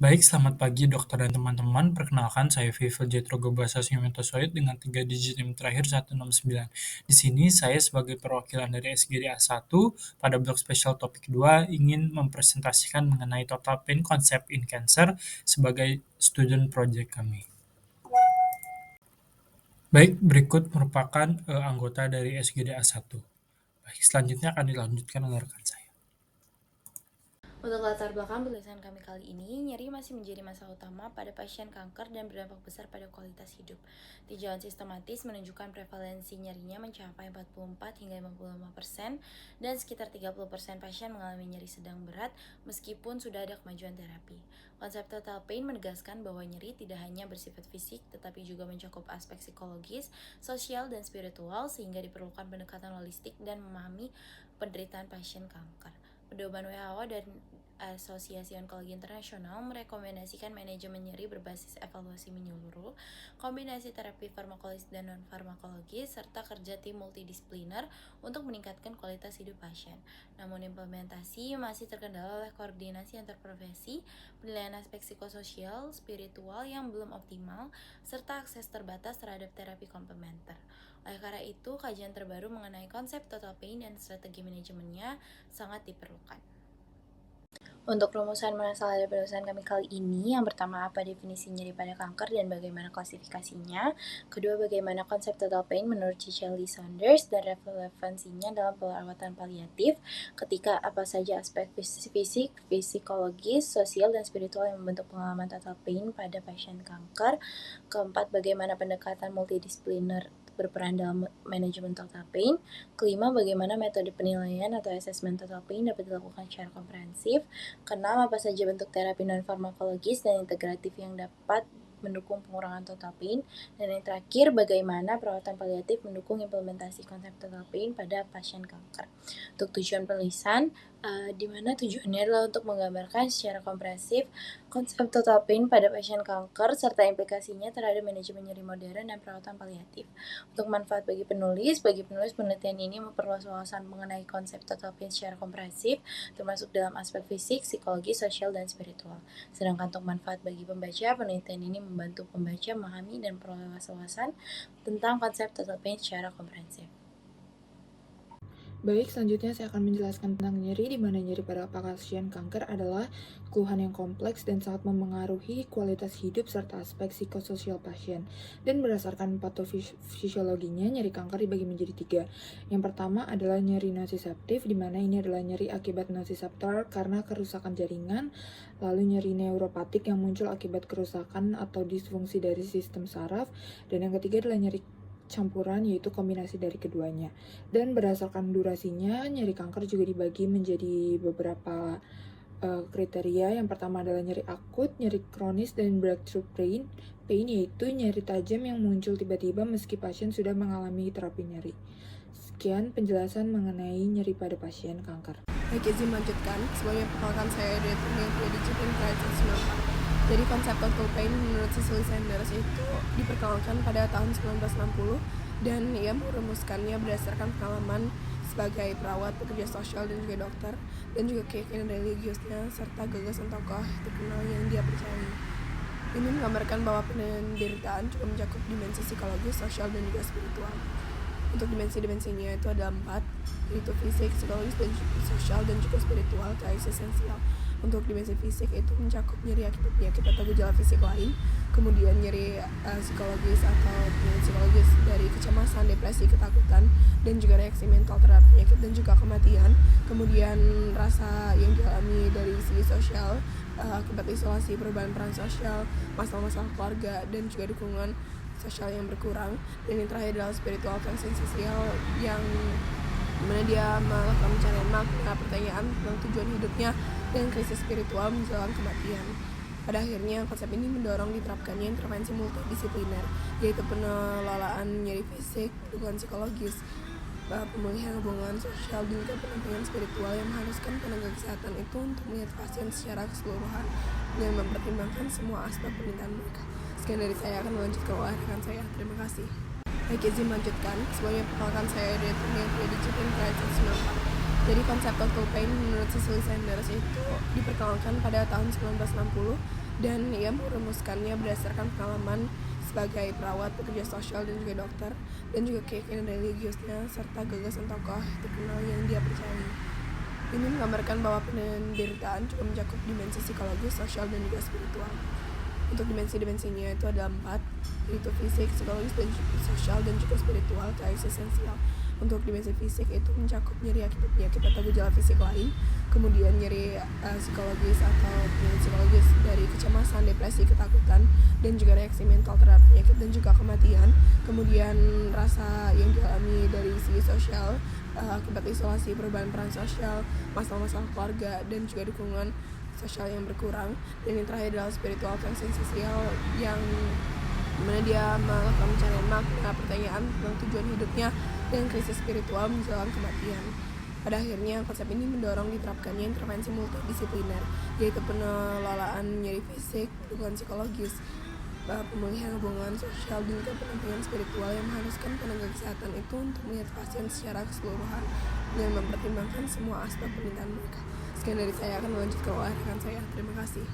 Baik, selamat pagi dokter dan teman-teman. Perkenalkan, saya Vivel Jetrogobasa Simentosoid dengan 3 digit NIM terakhir 169. Di sini saya sebagai perwakilan dari SGDA 1 pada blok spesial topik 2 ingin mempresentasikan mengenai total pain concept in cancer sebagai student project kami. Baik, berikut merupakan anggota dari SGDA 1. Baik, selanjutnya akan dilanjutkan oleh rekan saya. Untuk latar belakang penulisan kami kali ini, nyeri masih menjadi masalah utama pada pasien kanker dan berdampak besar pada kualitas hidup. Tinjauan sistematis menunjukkan prevalensi nyerinya mencapai 44 hingga 55% dan sekitar 30% pasien mengalami nyeri sedang berat meskipun sudah ada kemajuan terapi. Konsep total pain menegaskan bahwa nyeri tidak hanya bersifat fisik tetapi juga mencakup aspek psikologis, sosial, dan spiritual sehingga diperlukan pendekatan holistik dan memahami penderitaan pasien kanker. Pedoman WHO dan Asosiasi Onkologi Internasional merekomendasikan manajemen nyeri berbasis evaluasi menyeluruh, kombinasi terapi farmakologis dan non-farmakologis, serta kerja tim multidisipliner untuk meningkatkan kualitas hidup pasien. Namun implementasi masih terkendala oleh koordinasi antar profesi, penilaian aspek psikososial, spiritual yang belum optimal, serta akses terbatas terhadap terapi komplementer. Oleh karena itu, kajian terbaru mengenai konsep total pain dan strategi manajemennya sangat diperlukan. Untuk rumusan masalah dari penulisan kami kali ini, yang pertama apa definisi nyeri pada kanker dan bagaimana klasifikasinya. Kedua, bagaimana konsep total pain menurut Cicely Saunders dan relevansinya dalam perawatan paliatif. Ketiga, apa saja aspek fisik, psikologis, sosial, dan spiritual yang membentuk pengalaman total pain pada pasien kanker. Keempat, bagaimana pendekatan multidisipliner berperan dalam manajemen total pain. Kelima, bagaimana metode penilaian atau asesmen total pain dapat dilakukan secara komprehensif. Keenam, apa saja bentuk terapi non-farmakologis dan integratif yang dapat mendukung pengurangan total pain. Dan yang terakhir, bagaimana perawatan paliatif mendukung implementasi konsep total pain pada pasien kanker. Untuk tujuan penulisan, di mana tujuannya adalah untuk menggambarkan secara komprehensif konsep total pain pada pasien kanker serta implikasinya terhadap manajemen nyeri modern dan perawatan paliatif. Untuk manfaat bagi penulis penelitian ini memperluas wawasan mengenai konsep total pain secara komprehensif, termasuk dalam aspek fisik, psikologi, sosial, dan spiritual. Sedangkan untuk manfaat bagi pembaca, penelitian ini membantu pembaca memahami dan memperluas wawasan tentang konsep total pain secara komprehensif. Baik, selanjutnya saya akan menjelaskan tentang nyeri, di mana nyeri pada pasien kanker adalah keluhan yang kompleks dan sangat memengaruhi kualitas hidup serta aspek psikososial pasien. Dan berdasarkan patofisiologinya, nyeri kanker dibagi menjadi 3. Yang pertama adalah nyeri nociceptif, di mana ini adalah nyeri akibat nociceptor karena kerusakan jaringan, lalu nyeri neuropatik yang muncul akibat kerusakan atau disfungsi dari sistem saraf, dan yang ketiga adalah nyeri campuran, yaitu kombinasi dari keduanya. Dan berdasarkan durasinya, nyeri kanker juga dibagi menjadi beberapa kriteria. Yang pertama adalah nyeri akut, nyeri kronis, dan breakthrough pain, yaitu nyeri tajam yang muncul tiba-tiba meski pasien sudah mengalami terapi nyeri. Sekian penjelasan mengenai nyeri pada pasien kanker. Baik, izin melanjutkan. Sebagai perkenalkan saya dari Digital Crisis 94. Jadi konsep total pain menurut Cicely Saunders itu diperkenalkan pada tahun 1960 dan ia merumuskannya berdasarkan pengalaman sebagai perawat, pekerja sosial, dan juga dokter, dan juga keyakinan religiusnya serta gagasan tokoh terkenal yang dia percayai. Ini menggambarkan bahwa penderitaan juga mencakup dimensi psikologis, sosial, dan juga spiritual. Untuk dimensi-dimensinya itu ada 4, yaitu fisik, psikologis, dan sosial, dan juga spiritual atau eksistensial. Untuk dimensi fisik itu mencakup nyeri akibat penyakit atau gejala fisik lain, kemudian nyeri psikologis atau penyakit psikologis dari kecemasan, depresi, ketakutan, dan juga reaksi mental terhadap penyakit dan juga kematian. Kemudian rasa yang dialami dari segi sosial akibat isolasi, perubahan peran sosial, masalah-masalah keluarga, dan juga dukungan sosial yang berkurang. Dan yang terakhir adalah spiritual atau eksistensial, yang dimana dia melakukan pencarian makna, pertanyaan tentang tujuan hidupnya, dan krisis spiritual menjelang kematian. Pada akhirnya, konsep ini mendorong diterapkannya intervensi multidisipliner, yaitu pengelolaan nyeri fisik, dukungan psikologis, pemulihan hubungan sosial, dan juga pendampingan spiritual yang mengharuskan tenaga kesehatan itu untuk melihat pasien secara keseluruhan dan mempertimbangkan semua aspek permintaan mereka. Sekian dari saya, akan melanjutkan oleh rekan saya. Terima kasih. Baik, izin melanjutkan. Sebagai perkenalkan saya dari Digital Crisis 94. Jadi konsep total pain menurut Cicely Saunders itu diperkenalkan pada tahun 1960 dan ia merumuskannya berdasarkan pengalaman sebagai perawat, pekerja sosial, dan juga dokter, dan juga keyakinan religiusnya serta gagasan tokoh terkenal yang dia percayai. Ini menggambarkan bahwa penderitaan juga mencakup dimensi psikologis, sosial, dan juga spiritual. Untuk dimensi-dimensinya itu ada 4, yaitu fisik, psikologis, dan juga sosial, dan juga spiritual atau eksistensial. Untuk dimensi fisik itu mencakup nyeri akibat penyakit atau gejala fisik lain, kemudian nyeri psikologis atau penyakit psikologis dari kecemasan, depresi, ketakutan, dan juga reaksi mental terhadap penyakit dan juga kematian. Kemudian rasa yang dialami dari segi sosial akibat isolasi, perubahan peran sosial, masalah-masalah keluarga, dan juga dukungan sosial yang berkurang. Dan yang terakhir adalah spiritual atau eksistensial, yang dimana dia melakukan pencarian makna, pertanyaan tentang tujuan hidupnya, dan krisis spiritual menjelang kematian. Pada akhirnya, konsep ini mendorong diterapkannya intervensi multidisipliner, yaitu pengelolaan nyeri fisik, dukungan psikologis, pemulihan hubungan sosial, dan juga pendampingan spiritual yang mengharuskan tenaga kesehatan itu untuk melihat pasien secara keseluruhan dan mempertimbangkan semua aspek permintaan mereka. Sekian dari saya, akan melanjutkan oleh rekan saya. Terima kasih.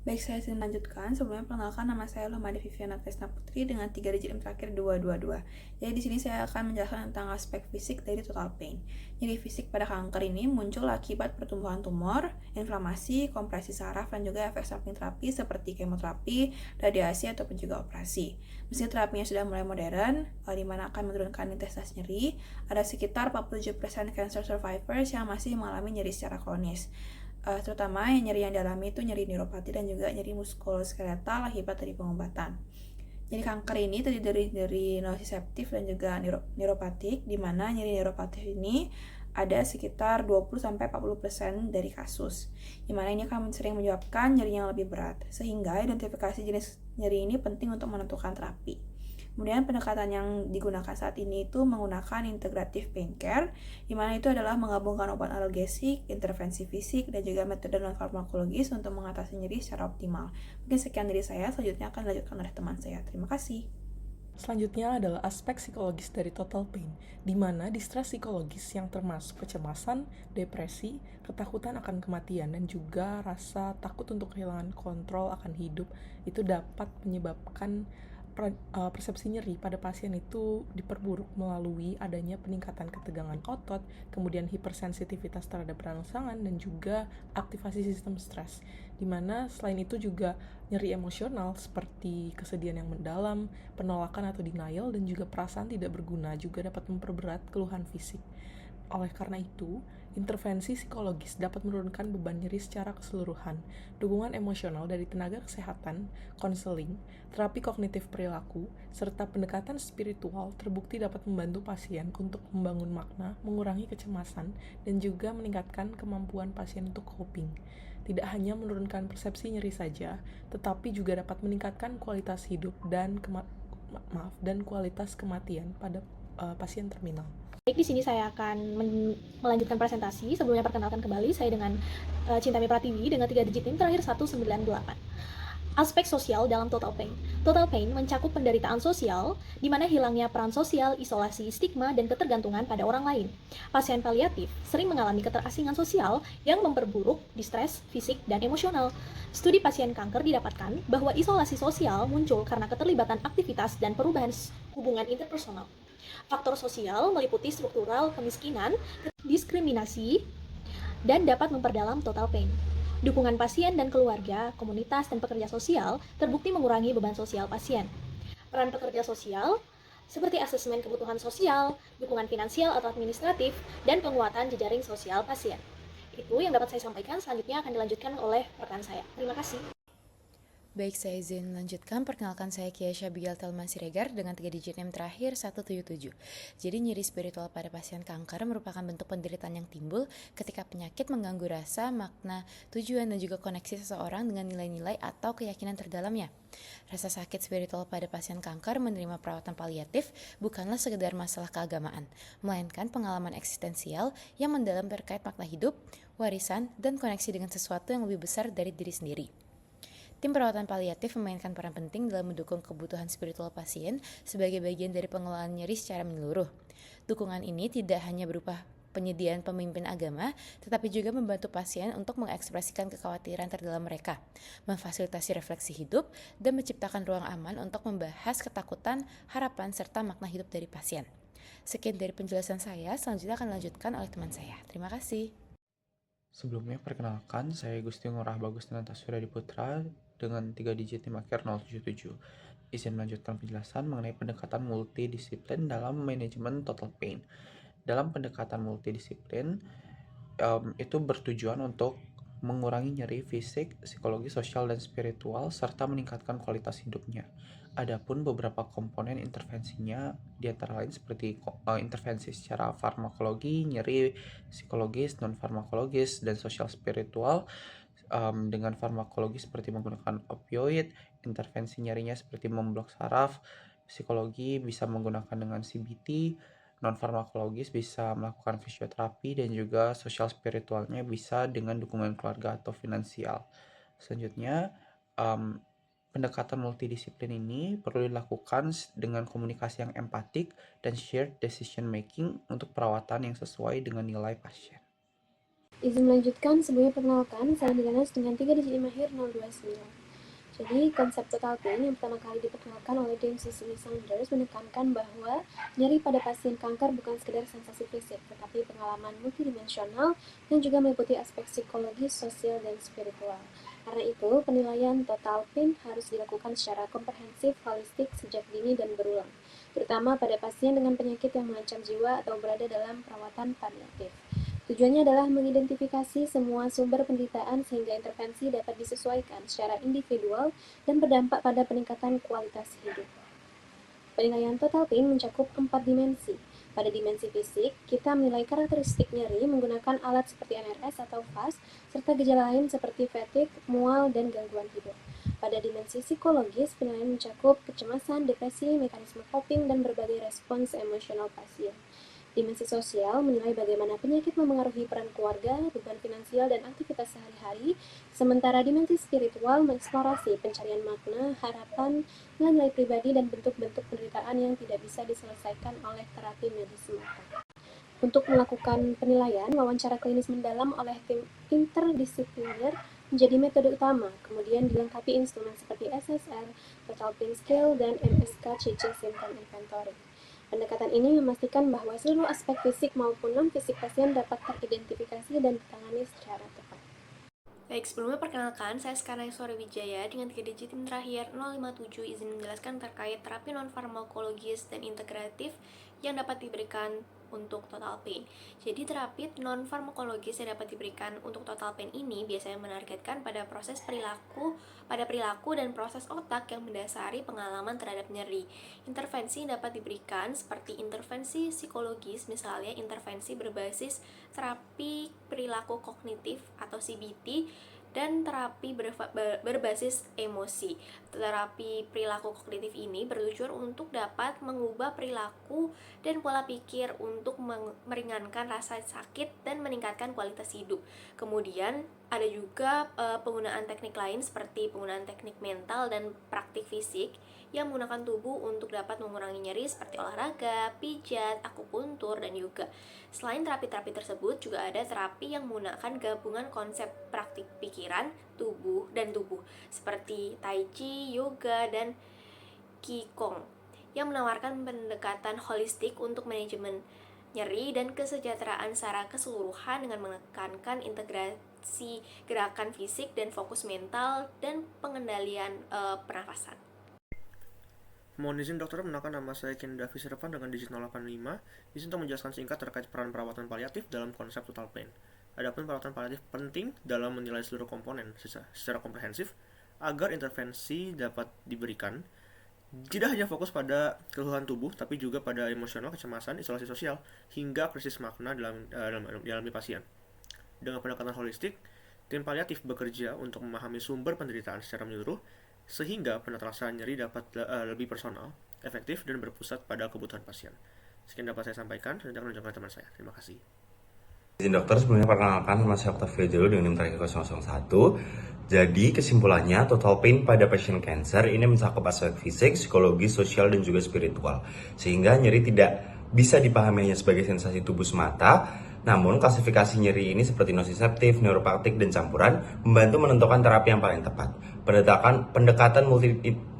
Baik, saya akan lanjutkan. Sebelumnya perkenalkan, nama saya Lumade Viviana Tresna Putri dengan 3 digit NIM terakhir 222. Jadi di sini saya akan menjelaskan tentang aspek fisik dari total pain. Nyeri fisik pada kanker ini muncul akibat pertumbuhan tumor, inflamasi, kompresi saraf, dan juga efek samping terapi seperti kemoterapi, radiasi, ataupun juga operasi. Meski terapinya sudah mulai modern, di mana akan menurunkan intensitas nyeri, ada sekitar 47% cancer survivors yang masih mengalami nyeri secara kronis. Terutama nyeri yang dialami itu nyeri neuropati dan juga nyeri muskuloskeletal akibat dari pengobatan. Nyeri kanker ini terdiri dari nociceptif dan juga neuropatik, di mana nyeri neuropatik ini ada sekitar 20-40% dari kasus, di mana ini akan sering menyebabkan nyeri yang lebih berat, sehingga identifikasi jenis nyeri ini penting untuk menentukan terapi. Kemudian pendekatan yang digunakan saat ini itu menggunakan integrative pain care, di mana itu adalah menggabungkan obat analgesik, intervensi fisik, dan juga metode non-farmakologis untuk mengatasi nyeri secara optimal. Mungkin sekian dari saya, selanjutnya akan dilanjutkan oleh teman saya. Terima kasih. Selanjutnya adalah aspek psikologis dari total pain, di mana distres psikologis yang termasuk kecemasan, depresi, ketakutan akan kematian, dan juga rasa takut untuk kehilangan kontrol akan hidup itu dapat menyebabkan persepsi nyeri pada pasien itu diperburuk melalui adanya peningkatan ketegangan otot, kemudian hipersensitivitas terhadap rangsangan, dan juga aktivasi sistem stres. Dimana selain itu juga nyeri emosional seperti kesedihan yang mendalam, penolakan atau denial, dan juga perasaan tidak berguna juga dapat memperberat keluhan fisik. Oleh karena itu, intervensi psikologis dapat menurunkan beban nyeri secara keseluruhan. Dukungan emosional dari tenaga kesehatan, konseling, terapi kognitif perilaku, serta pendekatan spiritual terbukti dapat membantu pasien untuk membangun makna, mengurangi kecemasan, dan juga meningkatkan kemampuan pasien untuk coping. Tidak hanya menurunkan persepsi nyeri saja, tetapi juga dapat meningkatkan kualitas hidup dan kualitas kematian pada pasien terminal. Baik, di sini saya akan melanjutkan presentasi. Sebelumnya perkenalkan kembali saya dengan Cintami Pratiwi dengan 3 digit NIM terakhir 198. Aspek sosial dalam total pain. Total pain mencakup penderitaan sosial, di mana hilangnya peran sosial, isolasi, stigma, dan ketergantungan pada orang lain. Pasien paliatif sering mengalami keterasingan sosial yang memperburuk distres fisik dan emosional. Studi pasien kanker didapatkan bahwa isolasi sosial muncul karena keterlibatan aktivitas dan perubahan hubungan interpersonal. Faktor sosial meliputi struktural kemiskinan, diskriminasi, dan dapat memperdalam total pain. Dukungan pasien dan keluarga, komunitas, dan pekerja sosial terbukti mengurangi beban sosial pasien. Peran pekerja sosial seperti asesmen kebutuhan sosial, dukungan finansial atau administratif, dan penguatan jejaring sosial pasien. Itu yang dapat saya sampaikan. Selanjutnya akan dilanjutkan oleh rekan saya. Terima kasih. Baik, saya izin melanjutkan. Perkenalkan, saya Kiesha Bigal Telma Siregar dengan 3 digit NIM terakhir 177. Jadi nyeri spiritual pada pasien kanker merupakan bentuk penderitaan yang timbul ketika penyakit mengganggu rasa, makna, tujuan, dan juga koneksi seseorang dengan nilai-nilai atau keyakinan terdalamnya. Rasa sakit spiritual pada pasien kanker menerima perawatan paliatif bukanlah sekedar masalah keagamaan, melainkan pengalaman eksistensial yang mendalam terkait makna hidup, warisan, dan koneksi dengan sesuatu yang lebih besar dari diri sendiri. Tim perawatan paliatif memainkan peran penting dalam mendukung kebutuhan spiritual pasien sebagai bagian dari pengelolaan nyeri secara menyeluruh. Dukungan ini tidak hanya berupa penyediaan pemimpin agama, tetapi juga membantu pasien untuk mengekspresikan kekhawatiran terdalam mereka, memfasilitasi refleksi hidup, dan menciptakan ruang aman untuk membahas ketakutan, harapan, serta makna hidup dari pasien. Sekian dari penjelasan saya, selanjutnya akan dilanjutkan oleh teman saya. Terima kasih. Sebelumnya perkenalkan, saya Gusti Ngurah Bagus Dinata Suryadi Putra dengan 3 digit NIM akhir 077. Izin melanjutkan penjelasan mengenai pendekatan multidisiplin dalam manajemen total pain. Dalam pendekatan multidisiplin, itu bertujuan untuk mengurangi nyeri fisik, psikologi, sosial, dan spiritual, serta meningkatkan kualitas hidupnya. Adapun beberapa komponen intervensinya diantara lain seperti intervensi secara farmakologi, nyeri psikologis, non-farmakologis, dan sosial spiritual. Dengan farmakologi seperti menggunakan opioid, intervensi nyerinya seperti memblok saraf, psikologi bisa menggunakan dengan CBT, non-farmakologis bisa melakukan fisioterapi, dan juga sosial spiritualnya bisa dengan dukungan keluarga atau finansial. Selanjutnya, pendekatan multidisiplin ini perlu dilakukan dengan komunikasi yang empatik dan shared decision making untuk perawatan yang sesuai dengan nilai pasien. Izin melanjutkan, sebelumnya perkenalkan, saya Dilanas dengan 3 digit NIM akhir 029. Jadi, konsep total pain yang pertama kali diperkenalkan oleh James Cicely Saunders menekankan bahwa nyeri pada pasien kanker bukan sekedar sensasi fisik, tetapi pengalaman multidimensional yang juga meliputi aspek psikologis, sosial, dan spiritual. Karena itu, penilaian total pain harus dilakukan secara komprehensif, holistik, sejak dini, dan berulang, terutama pada pasien dengan penyakit yang mengancam jiwa atau berada dalam perawatan paliatif. Tujuannya adalah mengidentifikasi semua sumber penderitaan sehingga intervensi dapat disesuaikan secara individual dan berdampak pada peningkatan kualitas hidup. Penilaian total pain mencakup 4 dimensi. Pada dimensi fisik, kita menilai karakteristik nyeri menggunakan alat seperti NRS atau FAS, serta gejala lain seperti fatigue, mual, dan gangguan tidur. Pada dimensi psikologis, penilaian mencakup kecemasan, depresi, mekanisme coping, dan berbagai respons emosional pasien. Dimensi sosial menilai bagaimana penyakit memengaruhi peran keluarga, beban finansial, dan aktivitas sehari-hari, sementara dimensi spiritual mengeksplorasi pencarian makna, harapan, nilai pribadi, dan bentuk-bentuk penderitaan yang tidak bisa diselesaikan oleh terapi medis semata. Untuk melakukan penilaian, wawancara klinis mendalam oleh tim interdisipliner menjadi metode utama, kemudian dilengkapi instrumen seperti SSR, Total Pain Scale, dan MSK-CC Symptom Inventory. Pendekatan ini memastikan bahwa seluruh aspek fisik maupun non-fisik pasien dapat teridentifikasi dan ditangani secara tepat. Baik, sebelumnya perkenalkan, saya sekarang Sore Wijaya dengan 3 digit NIM terakhir 057 izin menjelaskan terkait terapi non-farmakologis dan integratif yang dapat diberikan untuk total pain. Jadi terapi non-farmakologis yang dapat diberikan untuk total pain ini biasanya menargetkan pada perilaku dan proses otak yang mendasari pengalaman terhadap nyeri. Intervensi yang dapat diberikan seperti intervensi psikologis, misalnya intervensi berbasis terapi perilaku kognitif atau CBT, dan terapi berbasis emosi. Terapi perilaku kognitif ini bertujuan untuk dapat mengubah perilaku dan pola pikir untuk meringankan rasa sakit dan meningkatkan kualitas hidup. Kemudian ada juga penggunaan teknik lain seperti penggunaan teknik mental dan praktik fisik yang menggunakan tubuh untuk dapat mengurangi nyeri seperti olahraga, pijat, akupuntur, dan yoga. Selain terapi-terapi tersebut, juga ada terapi yang menggunakan gabungan konsep praktik pikiran, tubuh, seperti tai chi, yoga, dan qigong yang menawarkan pendekatan holistik untuk manajemen nyeri dan kesejahteraan secara keseluruhan dengan menekankan integrasi gerakan fisik dan fokus mental dan pengendalian pernafasan. Mohon izin dokter, mengenalkan nama saya Ken Davi Sirvan dengan digit 085. Izin untuk menjelaskan singkat terkait peran perawatan paliatif dalam konsep total pain. Adapun perawatan paliatif penting dalam menilai seluruh komponen secara komprehensif agar intervensi dapat diberikan tidak hanya fokus pada keluhan tubuh, tapi juga pada emosional, kecemasan, isolasi sosial, hingga krisis makna dalam dialami pasien. Dengan pendekatan holistik, tim paliatif bekerja untuk memahami sumber penderitaan secara menyeluruh, sehingga penatasan nyeri dapat lebih personal, efektif, dan berpusat pada kebutuhan pasien. Sekian dapat saya sampaikan, dan jangan menunjukkan teman saya. Terima kasih. Izin dokter, sebelumnya perkenalkan, nama saya Octavio Jalo dengan NIM terakhir 001. Jadi kesimpulannya, total pain pada pasien cancer ini mencakup aspek fisik, psikologi, sosial, dan juga spiritual. Sehingga nyeri tidak bisa dipahami hanya sebagai sensasi tubuh semata, Namun, klasifikasi nyeri ini seperti nosiseptif, neuropaktik, dan campuran membantu menentukan terapi yang paling tepat. Pendekatan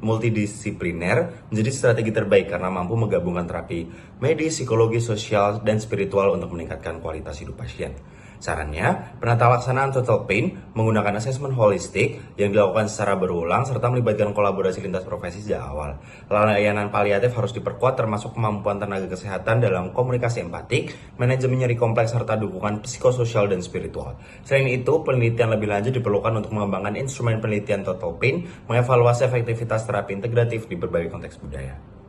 multidisipliner menjadi strategi terbaik karena mampu menggabungkan terapi medis, psikologi, sosial, dan spiritual untuk meningkatkan kualitas hidup pasien. Sarannya, penata laksanaan total pain menggunakan asesmen holistik yang dilakukan secara berulang serta melibatkan kolaborasi lintas profesi sejak awal. Layanan paliatif harus diperkuat termasuk kemampuan tenaga kesehatan dalam komunikasi empatik, manajemen nyeri kompleks serta dukungan psikososial dan spiritual. Selain itu, penelitian lebih lanjut diperlukan untuk mengembangkan instrumen penelitian total pain, mengevaluasi efektivitas terapi integratif di berbagai konteks budaya.